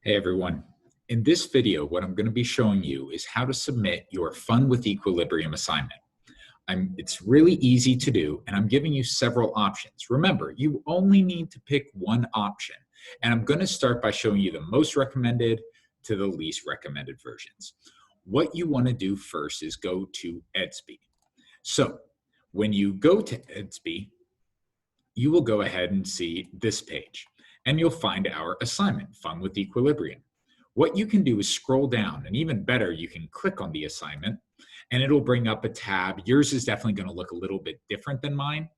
Hey everyone. In this video, what I'm going to be showing you is how to submit your Fun with Equilibrium assignment. It's really easy to do, and I'm giving you several options. Remember, you only need to pick one option, and I'm going to start by showing you the most recommended to the least recommended versions. What you want to do first is go to Edsby. So when you go to Edsby, you will go ahead and see this page, and you'll find our assignment, Fun with Equilibrium. What you can do is scroll down, and even better, you can click on the assignment, and it'll bring up a tab. Yours is definitely going to look a little bit different than mine,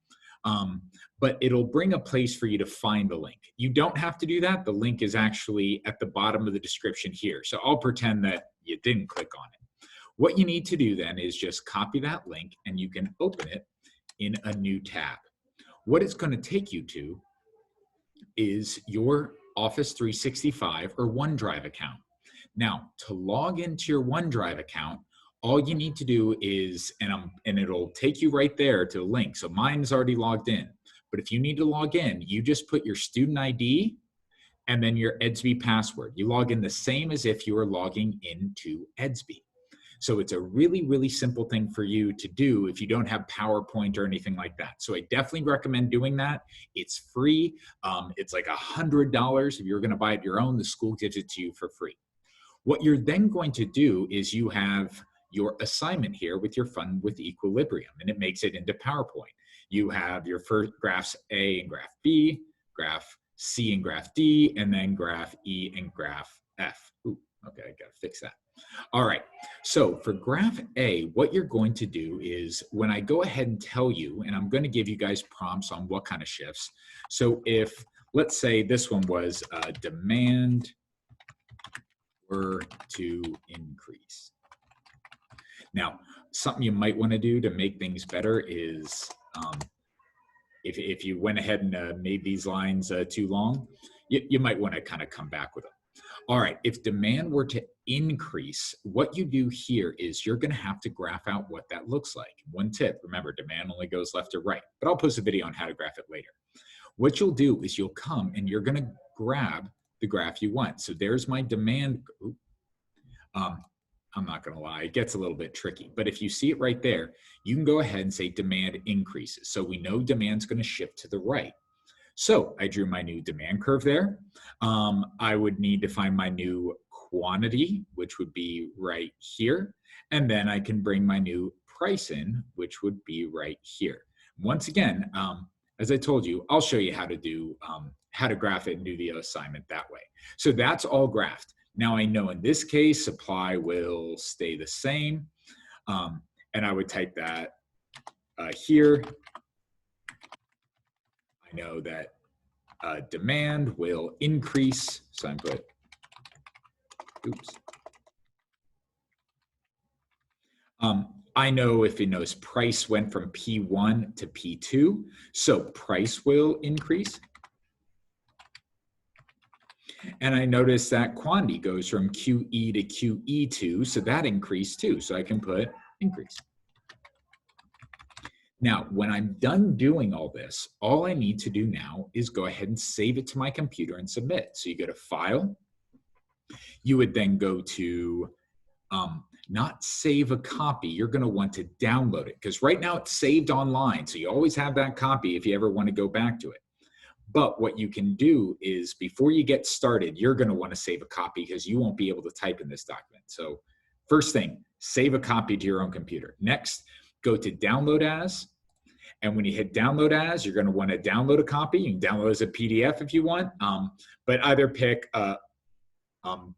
but it'll bring a place for you to find the link. You don't have to do that. The link is actually at the bottom of the description here, so I'll pretend that you didn't click on it. What you need to do then is just copy that link, and you can open it in a new tab. What it's going to take you to is your Office 365 or OneDrive account. Now, to log into your OneDrive account, all you need to do is, and it'll take you right there to the link. So mine's already logged in. But if you need to log in, you just put your student ID and then your Edsby password. You log in the same as if you were logging into Edsby. So it's a really, really simple thing for you to do if you don't have PowerPoint or anything like that. So I definitely recommend doing that. It's free. It's like $100. If you're going to buy it your own, the school gives it to you for free. What you're then going to do is you have your assignment here with your Fun with Equilibrium, and it makes it into PowerPoint. You have your first graphs A and graph B, graph C and graph D, and then graph E and graph F. Ooh, okay, I gotta fix that. All right, so for graph A, what you're going to do is when I go ahead and tell you, and I'm going to give you guys prompts on what kind of shifts. So if, let's say this one was demand were to increase. Now, something you might want to do to make things better is if you went ahead and made these lines too long, you might want to kind of come back with them. All right, if demand were to increase, what you do here is you're going to have to graph out what that looks like. One tip, remember, demand only goes left or right, but I'll post a video on how to graph it later. What you'll do is you'll come and you're going to grab the graph you want. So there's my demand. I'm not going to lie, it gets a little bit tricky, but if you see it right there, you can go ahead and say demand increases. So we know demand's going to shift to the right. So I drew my new demand curve there. I would need to find my new quantity, which would be right here. And then I can bring my new price in, which would be right here. Once again, as I told you, I'll show you how to do, how to graph it and do the assignment that way. So that's all graphed. Now I know in this case, supply will stay the same. And I would type that here. I know that demand will increase, so I'm put, oops. I know if it knows price went from P1 to P2, so price will increase. And I notice that quantity goes from QE to QE2, so that increased too, so I can put increase. Now, when I'm done doing all this, all I need to do now is go ahead and save it to my computer and submit. So you go to File. You would then go to not save a copy. You're going to want to download it because right now it's saved online. So you always have that copy if you ever want to go back to it. But what you can do is before you get started, you're going to want to save a copy because you won't be able to type in this document. So first thing, save a copy to your own computer. Next, go to download as, and when you hit download as, you're going to want to download a copy. You can download as a PDF if you want, but either pick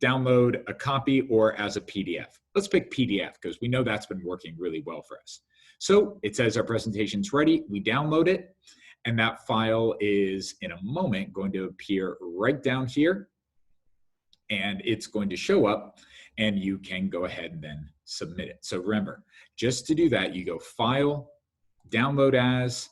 download a copy or as a PDF. Let's pick PDF because we know that's been working really well for us. So it says our presentation's ready. We download it, and that file is in a moment going to appear right down here, and it's going to show up, and you can go ahead and then submit it. So remember, just to do that, you go File, Download As,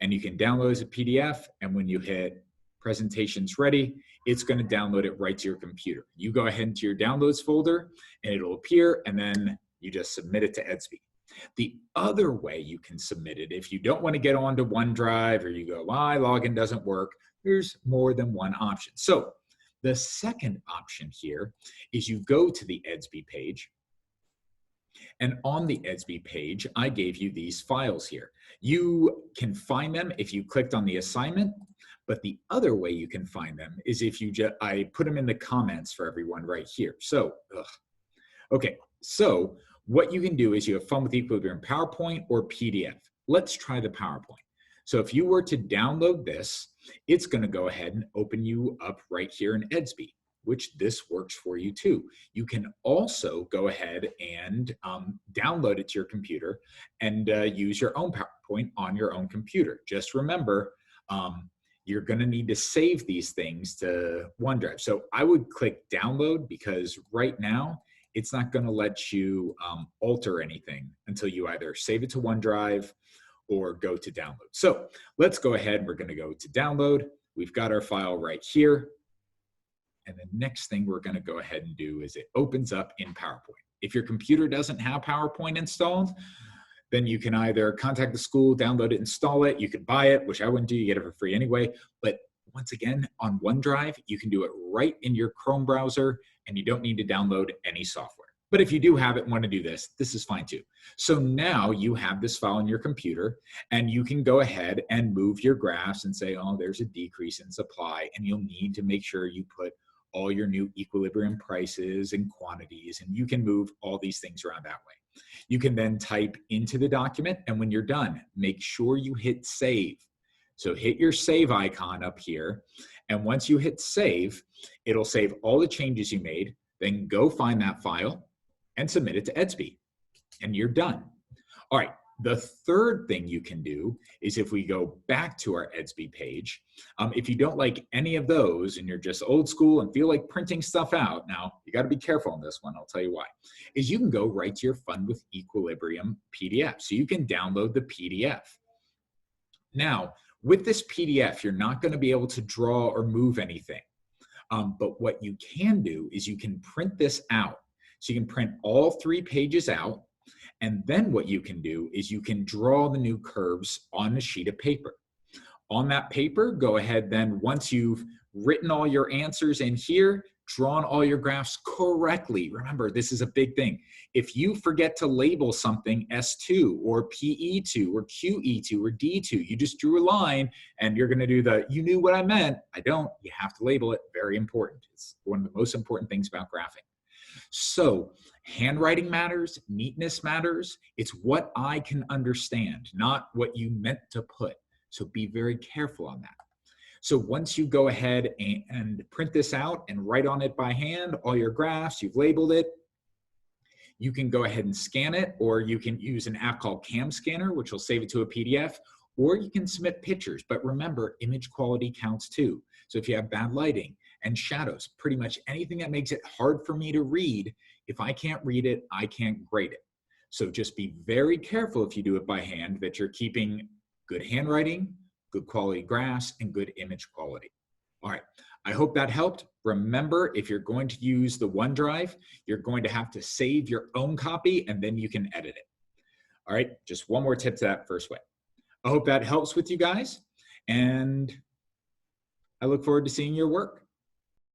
and you can download as a PDF, and when you hit Presentations Ready, it's going to download it right to your computer. You go ahead into your Downloads folder, and it'll appear, and then you just submit it to Edsby. The other way you can submit it, if you don't want to get onto OneDrive or you go, my login doesn't work, there's more than one option. So The second option here is you go to the EDSB page, and on the EDSB page, I gave you these files here. You can find them if you clicked on the assignment, but the other way you can find them is if you just, I put them in the comments for everyone right here. So, okay, so what you can do is you have fun with equilibrium PowerPoint or PDF. Let's try the PowerPoint. So if you were to download this, it's going to go ahead and open you up right here in EDSB, which this works for you too. You can also go ahead and download it to your computer and use your own PowerPoint on your own computer. Just remember, you're going to need to save these things to OneDrive. So I would click download because right now it's not going to let you alter anything until you either save it to OneDrive or go to download. So let's go ahead. We're going to go to download. We've got our file right here. And the next thing we're going to go ahead and do is it opens up in PowerPoint. If your computer doesn't have PowerPoint installed, then you can either contact the school, download it, install it. You could buy it, which I wouldn't do. You get it for free anyway. But once again, on OneDrive, you can do it right in your Chrome browser, and you don't need to download any software. But if you do have it and want to do this, this is fine too. So now you have this file on your computer, and you can go ahead and move your graphs and say, oh, there's a decrease in supply, and you'll need to make sure you put all your new equilibrium prices and quantities, and you can move all these things around that way. You can then type into the document, and when you're done, make sure you hit save. So hit your save icon up here, and once you hit save, it'll save all the changes you made, then go find that file and submit it to EDSB, and you're done. All right. The third thing you can do is if we go back to our EDSB page, if you don't like any of those and you're just old school and feel like printing stuff out, now you got to be careful on this one, I'll tell you why, is you can go right to your Fun with Equilibrium PDF. So you can download the PDF. Now, with this PDF, you're not going to be able to draw or move anything. But what you can do is you can print this out. So you can print all 3 pages out. And then what you can do is you can draw the new curves on a sheet of paper. On that paper, go ahead then, once you've written all your answers in here, drawn all your graphs correctly. Remember, this is a big thing. If you forget to label something S2 or PE2 or QE2 or D2, you just drew a line and you're going to do the, you knew what I meant. I don't. You have to label it. Very important. It's one of the most important things about graphing. So handwriting matters, neatness matters. It's what I can understand, not what you meant to put. So be very careful on that. So once you go ahead and print this out and write on it by hand, all your graphs, you've labeled it, you can go ahead and scan it, or you can use an app called Cam Scanner, which will save it to a PDF, or you can submit pictures. But remember, image quality counts too. So if you have bad lighting and shadows, pretty much anything that makes it hard for me to read, if I can't read it, I can't grade it. So just be very careful if you do it by hand that you're keeping good handwriting, good quality graphs, and good image quality. All right, I hope that helped. Remember, if you're going to use the OneDrive, you're going to have to save your own copy and then you can edit it. All right, just one more tip to that first way. I hope that helps with you guys, and I look forward to seeing your work.